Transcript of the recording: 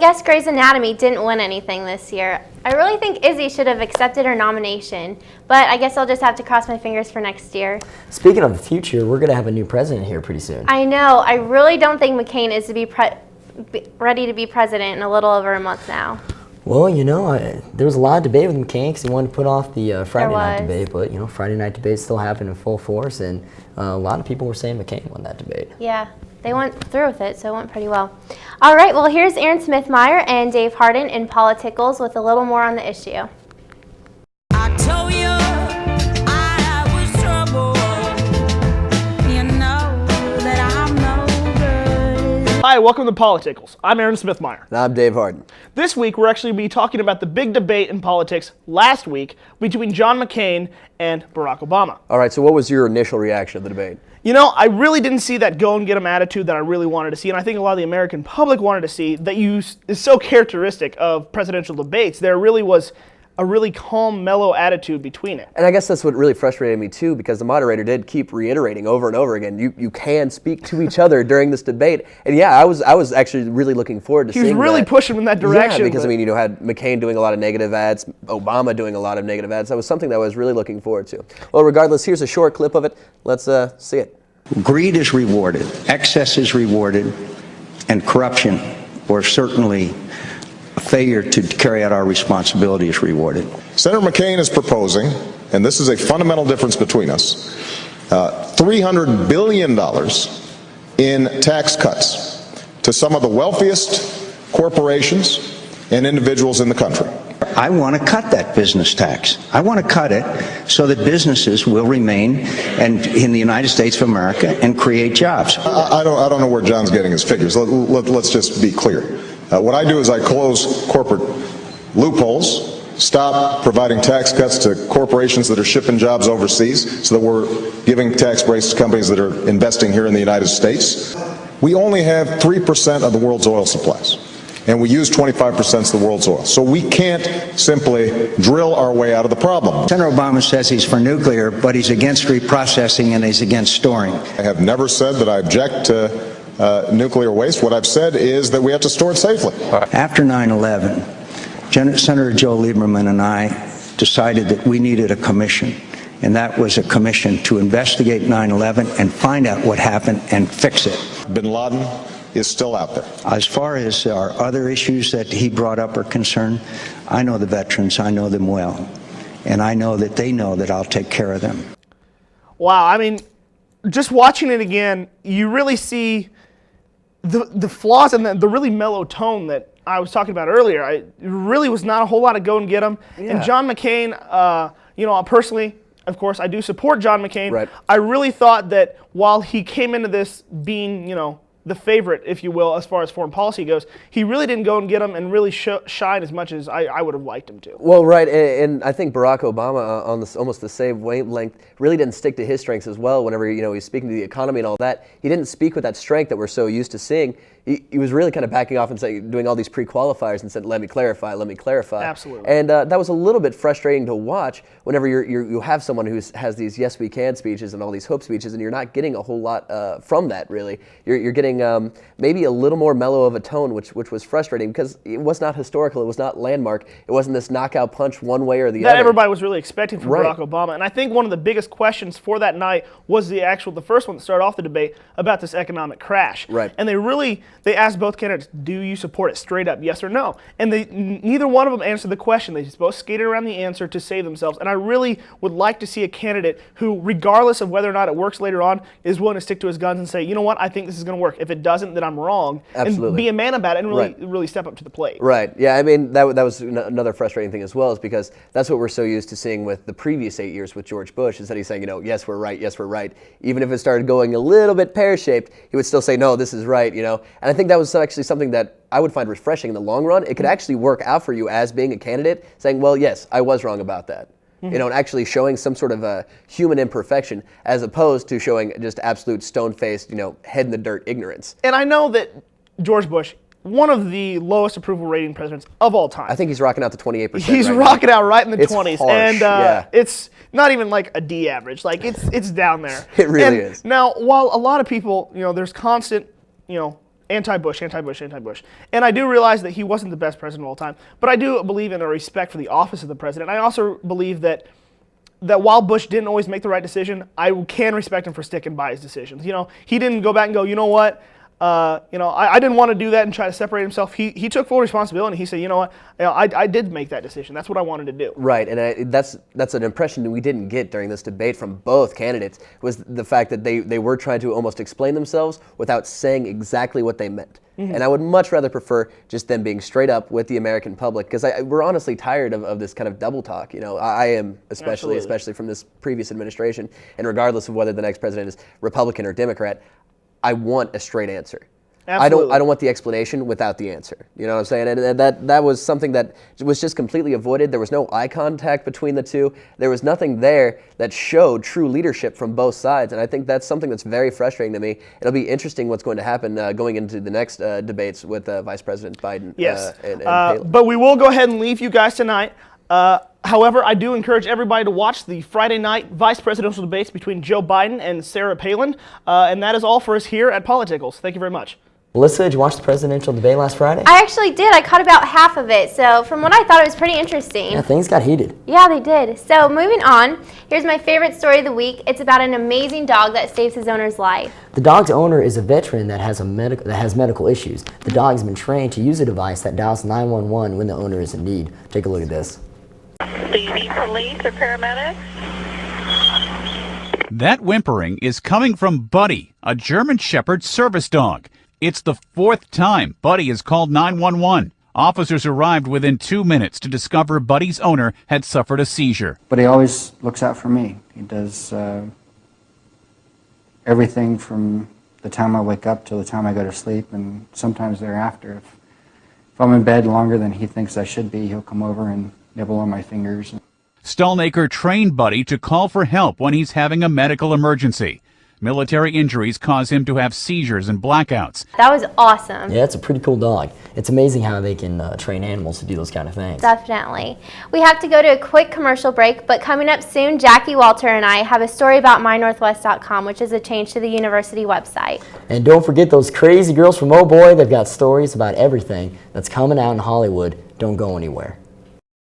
I guess Grey's Anatomy didn't win anything this year. I really think Izzy should have accepted her nomination, but I guess I'll just have to cross my fingers for next year. Speaking of the future, we're going to have a new president here pretty soon. I know. I really don't think McCain is to be ready to be president in a little over a month now. Well, there was a lot of debate with McCain because he wanted to put off the Friday night debate, but Friday night debate still happened in full force, and a lot of people were saying McCain won that debate. Yeah, they went through with it, so it went pretty well. All right, well, here's Aaron Smithmeyer and Dave Harden in Politicals with a little more on the issue. I told you I was trouble. You know that I'm no good. Hi, welcome to Politicals. I'm Aaron Smithmeyer. And I'm Dave Harden. This week, we're actually going to be talking about the big debate in politics last week between John McCain and Barack Obama. All right, so what was your initial reaction of the debate? I really didn't see that go and get 'em attitude that I really wanted to see, and I think a lot of the American public wanted to see that is so characteristic of presidential debates. There really was a really calm, mellow attitude between it. And I guess that's what really frustrated me too, because the moderator did keep reiterating over and over again, you can speak to each other during this debate. And yeah, I was actually really looking forward to seeing that. He was really pushing in that direction. Yeah, because had McCain doing a lot of negative ads, Obama doing a lot of negative ads. That was something that I was really looking forward to. Well, regardless, here's a short clip of it. Let's see it. Greed is rewarded, excess is rewarded, and corruption, or certainly failure to carry out our responsibility, is rewarded. Senator McCain is proposing, and this is a fundamental difference between us, $300 billion in tax cuts to some of the wealthiest corporations and individuals in the country. I want to cut that business tax. I want to cut it so that businesses will remain in the United States of America and create jobs. I don't know where John's getting his figures. Let's just be clear. What I do is I close corporate loopholes, stop providing tax cuts to corporations that are shipping jobs overseas so that we're giving tax breaks to companies that are investing here in the United States. We only have 3% of the world's oil supplies, and we use 25% of the world's oil. So we can't simply drill our way out of the problem. Senator Obama says he's for nuclear, but he's against reprocessing and he's against storing. I have never said that I object to nuclear waste. What I've said is that we have to store it safely. After 9/11, Senator Joe Lieberman and I decided that we needed a commission, and that was a commission to investigate 9/11 and find out what happened and fix it. Bin Laden is still out there. As far as our other issues that he brought up are concerned, I know the veterans, I know them well, and I know that they know that I'll take care of them. Wow, just watching it again, you really see the flaws and the really mellow tone that I was talking about earlier. It really was not a whole lot of go and get him. Yeah. And John McCain, personally, of course, I do support John McCain. Right. I really thought that while he came into this being, the favorite, if you will, as far as foreign policy goes, he really didn't go and get him and really shine as much as I would have liked him to. Well, right, and I think Barack Obama, on this almost the same wavelength, really didn't stick to his strengths as well. Whenever he was speaking to the economy and all that, he didn't speak with that strength that we're so used to seeing. He was really kind of backing off and doing all these pre-qualifiers and said, let me clarify. Absolutely. And that was a little bit frustrating to watch whenever you have someone who has these yes we can speeches and all these hope speeches, and you're not getting a whole lot from that, really. You're getting maybe a little more mellow of a tone, which was frustrating because it was not historical, it was not landmark, it wasn't this knockout punch one way or the other. That everybody was really expecting from Right. Barack Obama. And I think one of the biggest questions for that night was the first one that started off the debate about this economic crash. Right. And they asked both candidates, do you support it straight up, yes or no? And neither one of them answered the question. They just both skated around the answer to save themselves. And I really would like to see a candidate who, regardless of whether or not it works later on, is willing to stick to his guns and say, you know what, I think this is going to work. If it doesn't, then I'm wrong. Absolutely. And be a man about it and really, Right. really step up to the plate. Right. Yeah. That was another frustrating thing as well, is because that's what we're so used to seeing with the previous 8 years with George Bush, is that he's saying, yes, we're right, yes, we're right. Even if it started going a little bit pear-shaped, he would still say, no, this is right. And I think that was actually something that I would find refreshing in the long run. It could actually work out for you as being a candidate, saying, well, yes, I was wrong about that. And actually showing some sort of a human imperfection, as opposed to showing just absolute stone-faced, head in the dirt ignorance. And I know that George Bush, one of the lowest approval rating presidents of all time. I think he's rocking out to 28%. He's right rocking now. out right in the It's 20s. harsh, And yeah. it's not even like a D average. Like it's down there. It really is. Now, while a lot of people, there's constant, anti-Bush, anti-Bush, anti-Bush. And I do realize that he wasn't the best president of all time, but I do believe in a respect for the office of the president. I also believe that while Bush didn't always make the right decision, I can respect him for sticking by his decisions. You know, he didn't go back and go, you know what, I didn't want to do that and try to separate himself. He took full responsibility. He said, you know what, I did make that decision. That's what I wanted to do. Right, and that's an impression that we didn't get during this debate from both candidates, was the fact that they were trying to almost explain themselves without saying exactly what they meant. And I would much rather prefer just them being straight up with the American public, because we're honestly tired of this kind of double talk. You know, I am especially from this previous administration, and regardless of whether the next president is Republican or Democrat, I want a straight answer. Absolutely. I don't want the explanation without the answer. You know what I'm saying? And that was something that was just completely avoided. There was no eye contact between the two. There was nothing there that showed true leadership from both sides. And I think that's something that's very frustrating to me. It'll be interesting what's going to happen going into the next debates with Vice President Biden. Yes. And Palin. But we will go ahead and leave you guys tonight. However, I do encourage everybody to watch the Friday night vice presidential debates between Joe Biden and Sarah Palin. And that is all for us here at Politicals. Thank you very much. Melissa, did you watch the presidential debate last Friday? I actually did. I caught about half of it. So from what I thought, it was pretty interesting. Yeah, things got heated. Yeah, they did. So moving on, here's my favorite story of the week. It's about an amazing dog that saves his owner's life. The dog's owner is a veteran that has medical issues. The dog has been trained to use a device that dials 911 when the owner is in need. Take a look at this. Do you need police or paramedics? That whimpering is coming from Buddy, a German Shepherd service dog. It's the fourth time Buddy has called 911. Officers arrived within 2 minutes to discover Buddy's owner had suffered a seizure. But he always looks out for me. He does everything from the time I wake up till the time I go to sleep, and sometimes thereafter. If I'm in bed longer than he thinks I should be, he'll come over and nibble on my fingers. Stallnaker trained Buddy to call for help when he's having a medical emergency. Military injuries cause him to have seizures and blackouts. That was awesome. Yeah, it's a pretty cool dog. It's amazing how they can train animals to do those kind of things. Definitely. We have to go to a quick commercial break, but coming up soon, Jackie Walter and I have a story about mynorthwest.com, which is a change to the university website. And don't forget those crazy girls from Oh Boy. They've got stories about everything that's coming out in Hollywood. Don't go anywhere.